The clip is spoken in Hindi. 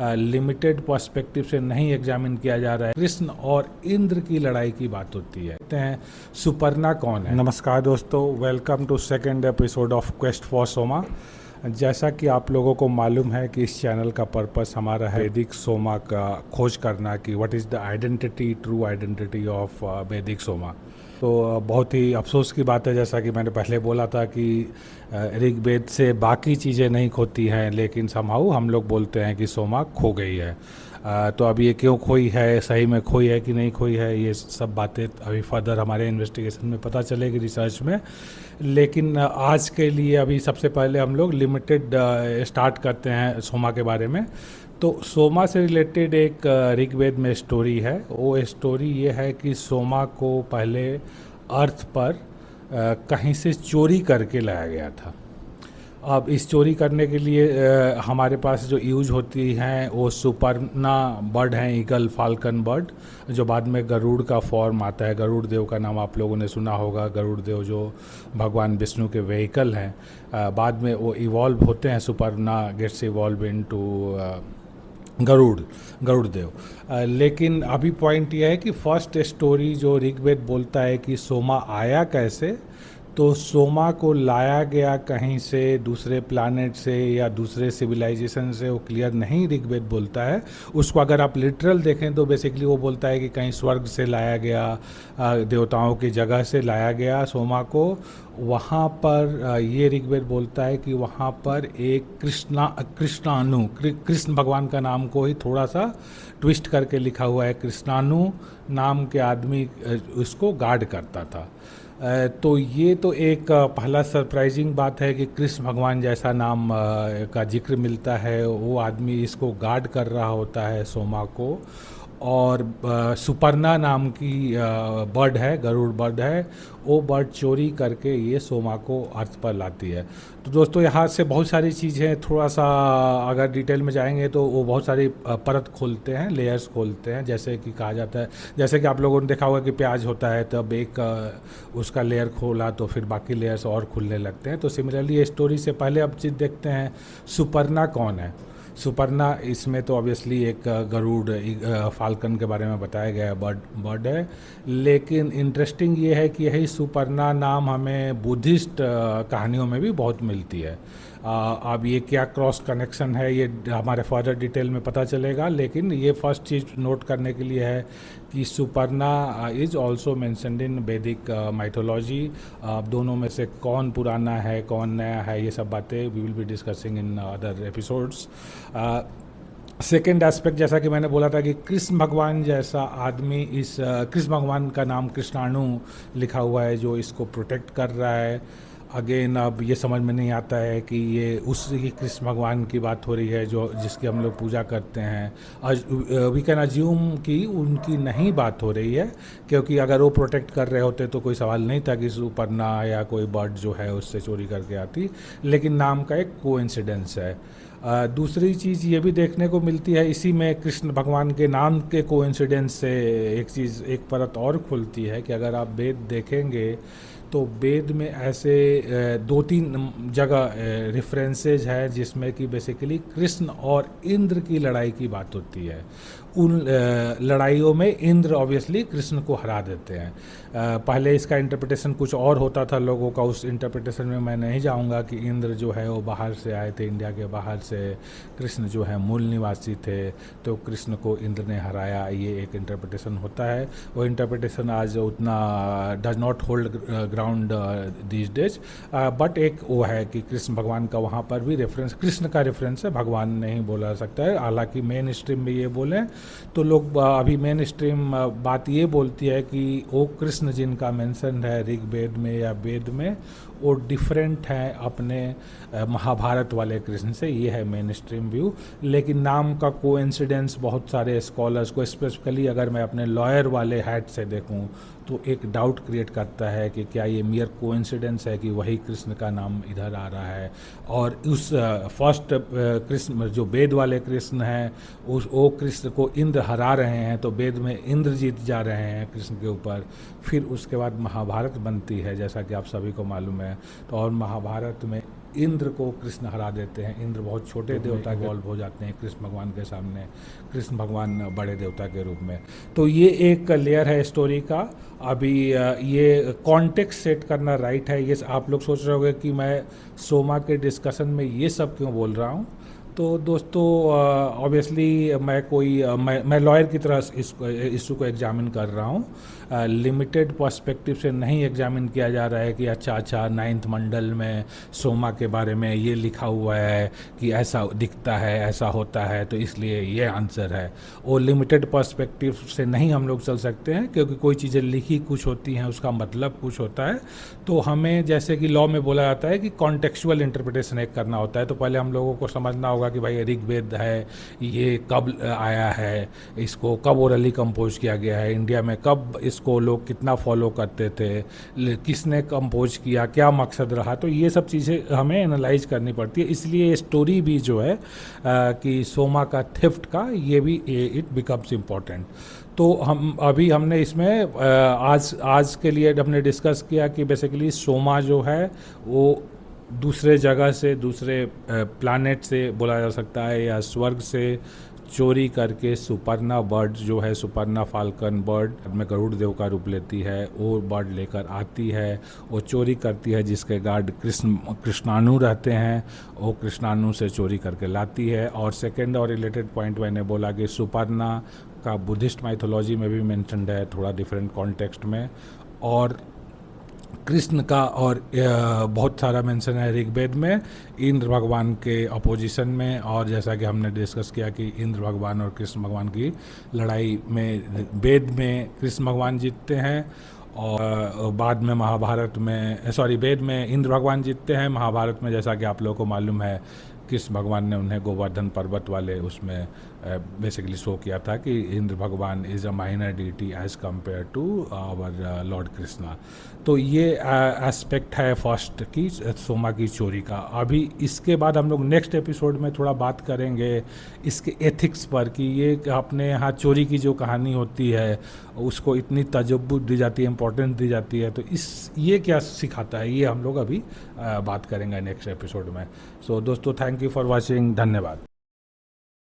लिमिटेड पर्सपेक्टिव से नहीं एग्जामिन किया जा रहा है। कृष्ण और इंद्र की लड़ाई की बात होती है। कहते हैं सुपर्णा कौन है। नमस्कार दोस्तों, welcome to second episode of quest for Soma. जैसा कि आप लोगों को मालूम है कि इस चैनल का पर्पस हमारा है वैदिक सोमा का खोज करना कि what is the identity, true identity of वैदिक सोमा। तो बहुत ही अफसोस की बात है, जैसा कि मैंने पहले बोला था कि ऋग्वेद से बाकी चीज़ें नहीं खोती हैं, लेकिन समहाउ हम लोग बोलते हैं कि सोमा खो गई है। तो अब ये क्यों खोई है, सही में खोई है कि नहीं खोई है, ये सब बातें अभी फर्दर हमारे इन्वेस्टिगेशन में पता चलेगी, रिसर्च में। लेकिन आज के लिए अभी सबसे पहले हम लोग लिमिटेड स्टार्ट करते हैं सोमा के बारे में। तो सोमा से रिलेटेड एक ऋग्वेद में स्टोरी है। वो स्टोरी ये है कि सोमा को पहले अर्थ पर कहीं से चोरी करके लाया गया था। अब इस चोरी करने के लिए हमारे पास जो यूज होती हैं वो सुपर्णा बर्ड हैं, ईगल फाल्कन बर्ड, जो बाद में गरुड़ का फॉर्म आता है। गरुड़ देव का नाम आप लोगों ने सुना होगा। गरुड़ देव जो भगवान विष्णु के व्हीकल हैं, बाद में वो इवॉल्व होते हैं। Suparna gets evolve into Garud Dev. लेकिन अभी पॉइंट यह है कि फर्स्ट स्टोरी जो ऋग्वेद बोलता है कि सोमा आया कैसे, तो सोमा को लाया गया कहीं से, दूसरे प्लानेट से या दूसरे सिविलाइजेशन से, वो क्लियर नहीं ऋग्वेद बोलता है। उसको अगर आप लिटरल देखें तो बेसिकली वो बोलता है कि कहीं स्वर्ग से लाया गया, देवताओं की जगह से लाया गया सोमा को। वहाँ पर ये ऋग्वेद बोलता है कि वहाँ पर एक कृष्ण भगवान का नाम को ही थोड़ा सा ट्विस्ट करके लिखा हुआ है। कृष्णानु नाम के आदमी उसको गार्ड करता था। तो ये तो एक पहला सरप्राइजिंग बात है कि कृष्ण भगवान जैसा नाम का जिक्र मिलता है। वो आदमी इसको गार्ड कर रहा होता है सोमा को। और सुपर्णा नाम की बर्ड है, गरुड़ बर्ड है, वो बर्ड चोरी करके ये सोमा को अर्थ पर लाती है। तो दोस्तों यहाँ से बहुत सारी चीज़ें, थोड़ा सा अगर डिटेल में जाएंगे तो वो बहुत सारी परत खोलते हैं, लेयर्स खोलते हैं। जैसे कि कहा जाता है, जैसे कि आप लोगों ने देखा होगा कि प्याज होता है, तब एक उसका लेयर खोला तो फिर बाकी लेयर्स और खुलने लगते हैं। तो सिमिलरली स्टोरी से पहले अब चीज़ देखते हैं सुपर्णा कौन है। सुपर्णा, इसमें तो ऑब्वियसली एक गरुड़ फाल्कन के बारे में बताया गया बर्ड है। लेकिन इंटरेस्टिंग ये है कि यही सुपर्णा नाम हमें बुद्धिस्ट कहानियों में भी बहुत मिलती है। अब ये क्या क्रॉस कनेक्शन है, ये हमारे फर्दर डिटेल में पता चलेगा। लेकिन ये फर्स्ट चीज़ नोट करने के लिए है कि Suparna is also mentioned in वैदिक माइथोलॉजी। दोनों में से कौन पुराना है, कौन नया है, ये सब बातें we will be discussing in other episodes. Second aspect, जैसा कि मैंने बोला था कि कृष्ण भगवान जैसा आदमी, इस कृष्ण भगवान का नाम कृष्णाणु लिखा हुआ है जो इसको प्रोटेक्ट कर रहा है। अगेन अब ये समझ में नहीं आता है कि ये उसी कृष्ण भगवान की बात हो रही है जो जिसकी हम लोग पूजा करते हैं। वी कैन अज्यूम कि उनकी नहीं बात हो रही है, क्योंकि अगर वो प्रोटेक्ट कर रहे होते तो कोई सवाल नहीं था कि सुपर्णा या कोई बर्ड जो है उससे चोरी करके आती। लेकिन नाम का एक कोइंसिडेंस है। दूसरी चीज़ ये भी देखने को मिलती है, इसी में कृष्ण भगवान के नाम के कोइंसिडेंस से एक चीज़, एक परत और खुलती है कि अगर आप वेद देखेंगे तो वेद में ऐसे दो तीन जगह रेफरेंसेज है जिसमें कि बेसिकली कृष्ण और इंद्र की लड़ाई की बात होती है। उन लड़ाइयों में इंद्र ऑब्वियसली कृष्ण को हरा देते हैं। पहले इसका इंटरप्रिटेशन कुछ और होता था लोगों का, उस इंटरप्रिटेशन में मैं नहीं जाऊंगा कि इंद्र जो है वो बाहर से आए थे, इंडिया के बाहर से। कृष्ण जो है मूल निवासी थे, तो कृष्ण को इंद्र ने हराया, ये एक इंटरप्रिटेशन होता है। वो इंटरप्रिटेशन आज उतना does not hold ground these days, but एक वो है कि कृष्ण भगवान का वहाँ पर भी रेफरेंस, कृष्ण का रेफरेंस है, भगवान नहीं बोला सकता है। हालांकि मेन स्ट्रीम में ये बोलें तो लोग अभी मेन स्ट्रीम बात ये बोलती है कि वो कृष्ण जिनका मेंशन है ऋग्वेद में या वेद में, वो डिफरेंट हैं अपने महाभारत वाले कृष्ण से। ये है मेन स्ट्रीम व्यू। लेकिन नाम का कोइंसिडेंस बहुत सारे स्कॉलर्स को, स्पेसिफिकली अगर मैं अपने लॉयर वाले हैट से देखूं, तो एक डाउट क्रिएट करता है कि क्या ये मियर कोइंसिडेंस है कि वही कृष्ण का नाम इधर आ रहा है, और उस फर्स्ट कृष्ण जो वेद वाले कृष्ण हैं, उस वो कृष्ण को इंद्र हरा रहे हैं, तो वेद में इंद्र जीत जा रहे हैं कृष्ण के ऊपर। फिर उसके बाद महाभारत बनती है, जैसा कि आप सभी को मालूम है। तो और महाभारत में इंद्र को कृष्ण हरा देते हैं। इंद्र बहुत छोटे देवता इवॉल्व हो जाते हैं कृष्ण भगवान के सामने, कृष्ण भगवान बड़े देवता के रूप में। तो ये एक लेयर है स्टोरी का। अभी ये कॉन्टेक्स्ट सेट करना राइट है। ये आप लोग सोच रहे होंगे कि मैं सोमा के डिस्कशन में ये सब क्यों बोल रहा हूँ। तो दोस्तों ऑब्वियसली मैं लॉयर की तरह इस इशू को एग्जामिन कर रहा हूँ। लिमिटेड पर्सपेक्टिव से नहीं एग्जामिन किया जा रहा है कि अच्छा 9th मंडल में सोमा के बारे में ये लिखा हुआ है कि ऐसा दिखता है, ऐसा होता है, तो इसलिए ये आंसर है। वो लिमिटेड पर्सपेक्टिव से नहीं हम लोग चल सकते हैं, क्योंकि कोई चीज़ें लिखी कुछ होती हैं, उसका मतलब कुछ होता है। तो हमें जैसे कि लॉ में बोला जाता है कि कॉन्टेक्चुअल इंटरप्रिटेशन एक करना होता है। तो पहले हम लोगों को समझना होगा कि भाई ऋग्वेद है, ये कब आया है, इसको कब ओरली कंपोज किया गया है, इंडिया में कब इसको लोग कितना फॉलो करते थे, किसने कंपोज किया, क्या मकसद रहा। तो ये सब चीज़ें हमें एनालाइज करनी पड़ती है। इसलिए स्टोरी भी जो है कि सोमा का थेफ्ट का, ये भी इट बिकम्स इम्पॉर्टेंट। तो हमने इसमें आज के लिए हमने डिस्कस किया कि बेसिकली सोमा जो है वो दूसरे जगह से, दूसरे प्लैनेट से बोला जा सकता है, या स्वर्ग से चोरी करके सुपर्णा बर्ड जो है, सुपर्णा फाल्कन बर्ड में गरुड़ देव का रूप लेती है, वो बर्ड लेकर आती है, वो चोरी करती है, जिसके गार्ड कृष्णानु रहते हैं, वो कृष्णानु से चोरी करके लाती है। और सेकेंड और रिलेटेड पॉइंट मैंने बोला कि सुपर्णा का बुद्धिस्ट माइथोलॉजी में भी मेंशन्ड है, थोड़ा डिफरेंट कॉन्टेक्स्ट में, और कृष्ण का और बहुत सारा मेंशन है ऋग्वेद में इंद्र भगवान के अपोजिशन में। और जैसा कि हमने डिस्कस किया कि इंद्र भगवान और कृष्ण भगवान की लड़ाई में वेद में कृष्ण भगवान जीतते हैं, और बाद में महाभारत में वेद में इंद्र भगवान जीतते हैं। महाभारत में जैसा कि आप लोगों को मालूम है, कृष्ण भगवान ने उन्हें गोवर्धन पर्वत वाले उसमें बेसिकली शो किया था कि इंद्र भगवान is a minor deity as compare to our lord Krishna. तो ये एस्पेक्ट है फर्स्ट की सोमा की चोरी का। अभी इसके बाद हम लोग नेक्स्ट एपिसोड में थोड़ा बात करेंगे इसके एथिक्स पर, कि ये अपने यहाँ चोरी की जो कहानी होती है उसको इतनी तजब्बुत दी जाती है, इम्पोर्टेंस दी जाती है, तो ये क्या सिखाता है, ये हम लोग अभी बात करेंगे नेक्स्ट एपिसोड में। सो दोस्तों, थैंक यू फॉर वॉचिंग, धन्यवाद।